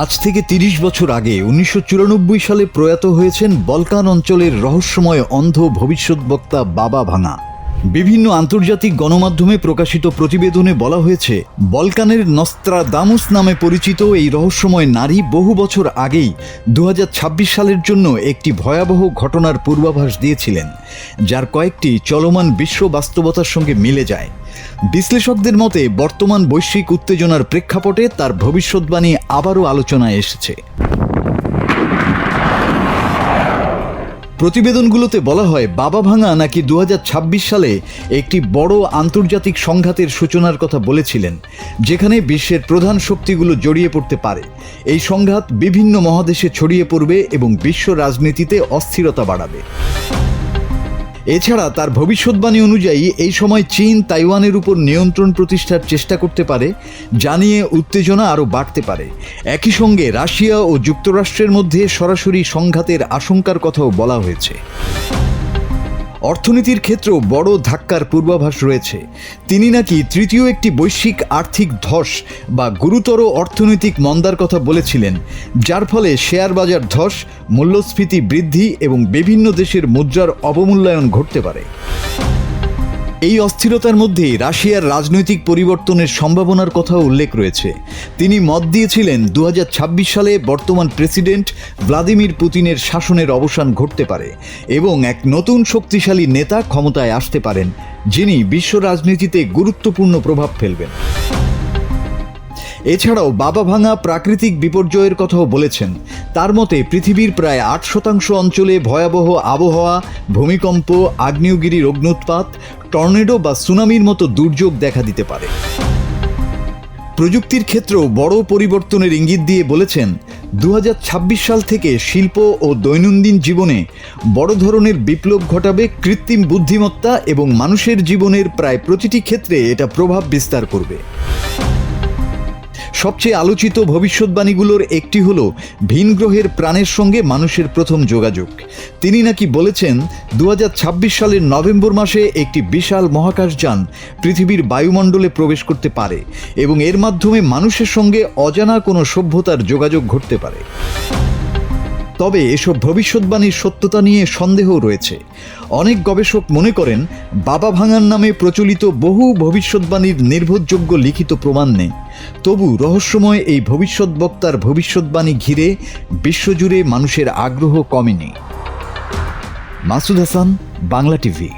আজ থেকে ৩০ বছর আগে ১৯৯৪ সালে প্রয়াত হয়েছেন বলকান অঞ্চলের রহস্যময় অন্ধ ভবিষ্যৎবক্তা বাবা ভাঙা। বিভিন্ন আন্তর্জাতিক গণমাধ্যমে প্রকাশিত প্রতিবেদনে বলা হয়েছে, বলকানের নস্ত্রাদামুস নামে পরিচিত এই রহস্যময় নারী বহু বছর আগেই ২০২৬ সালের জন্য একটি ভয়াবহ ঘটনার পূর্বাভাস দিয়েছিলেন, যার কয়েকটি চলমান বিশ্ব বাস্তবতার সঙ্গে মিলে যায়। বিশ্লেষকদের মতে বর্তমান বৈশ্বিক উত্তেজনার প্রেক্ষাপটে তার ভবিষ্যৎবাণী আবারও আলোচনায় এসেছে। প্রতিবেদনগুলোতে বলা হয়, বাবা ভাঙা নাকি ২০২৬ সালে একটি বড় আন্তর্জাতিক সংঘাতের সূচনার কথা বলেছিলেন, যেখানে বিশ্বের প্রধান শক্তিগুলো জড়িয়ে পড়তে পারে। এই সংঘাত বিভিন্ন মহাদেশে ছড়িয়ে পড়বে এবং বিশ্ব রাজনীতিতে অস্থিরতা বাড়াবে। এছাড়া তার ভবিষ্যৎবাণী অনুযায়ী এই সময় চীন তাইওয়ানের উপর নিয়ন্ত্রণ প্রতিষ্ঠার চেষ্টা করতে পারে, যা নিয়ে উত্তেজনা আরও বাড়তে পারে। একই সঙ্গে রাশিয়া ও যুক্তরাষ্ট্রের মধ্যে সরাসরি সংঘাতের আশঙ্কার কথাও বলা হয়েছে। অর্থনীতির ক্ষেত্রেও বড় ধাক্কার পূর্বাভাস রয়েছে। তিনি নাকি তৃতীয় একটি বৈশ্বিক আর্থিক ধস বা গুরুতর অর্থনৈতিক মন্দার কথা বলেছিলেন, যার ফলে শেয়ার বাজার ধস, মূল্যস্ফীতি বৃদ্ধি এবং বিভিন্ন দেশের মুদ্রার অবমূল্যায়ন ঘটতে পারে। এই অস্থিরতার মধ্যেই রাশিয়ার রাজনৈতিক পরিবর্তনের সম্ভাবনার কথাও উল্লেখ রয়েছে। তিনি মত দিয়েছিলেন ২০২৬ সালে বর্তমান প্রেসিডেন্ট ভ্লাদিমির পুতিনের শাসনের অবসান ঘটতে পারে এবং এক নতুন শক্তিশালী নেতা ক্ষমতায় আসতে পারেন, যিনি বিশ্ব রাজনীতিতে গুরুত্বপূর্ণ প্রভাব ফেলবেন। এছাড়াও বাবা ভাঙা প্রাকৃতিক বিপর্যয়ের কথাও বলেছেন। তার মতে পৃথিবীর প্রায় ৮% অঞ্চলে ভয়াবহ আবহাওয়া, ভূমিকম্প, আগ্নেয়গিরির অগ্ন্যুৎপাত, টর্নেডো বা সুনামির মতো দুর্যোগ দেখা দিতে পারে। প্রযুক্তির ক্ষেত্রেও বড় পরিবর্তনের ইঙ্গিত দিয়ে বলেছেন, ২০২৬ সাল থেকে শিল্প ও দৈনন্দিন জীবনে বড় ধরনের বিপ্লব ঘটাবে কৃত্রিম বুদ্ধিমত্তা এবং মানুষের জীবনের প্রায় প্রতিটি ক্ষেত্রে এটা প্রভাব বিস্তার করবে। সবচেয়ে আলোচিত ভবিষ্যৎবাণীগুলোর একটি হলো ভিন গ্রহের প্রাণের সঙ্গে মানুষের প্রথম যোগাযোগ। তিনি নাকি বলেছেন ২০২৬ সালের নভেম্বর মাসে একটি বিশাল মহাকাশযান পৃথিবীর বায়ুমণ্ডলে প্রবেশ করতে পারে এবং এর মাধ্যমে মানুষের সঙ্গে অজানা কোনো সভ্যতার যোগাযোগ ঘটতে পারে। তবে এসব ভবিষ্যৎবাণীর সত্যতা নিয়ে সন্দেহ রয়েছে। অনেক গবেষক মনে করেন, বাবা ভাঙার নামে প্রচলিত বহু ভবিষ্যৎবাণীর নির্ভরযোগ্য লিখিত প্রমাণ নেই। তবু রহস্যময় এই ভবিষ্যৎবক্তার ভবিষ্যৎবাণী ঘিরে বিশ্বজুড়ে মানুষের আগ্রহ কমেনি। মাসুদ হাসান, বাংলা টিভি।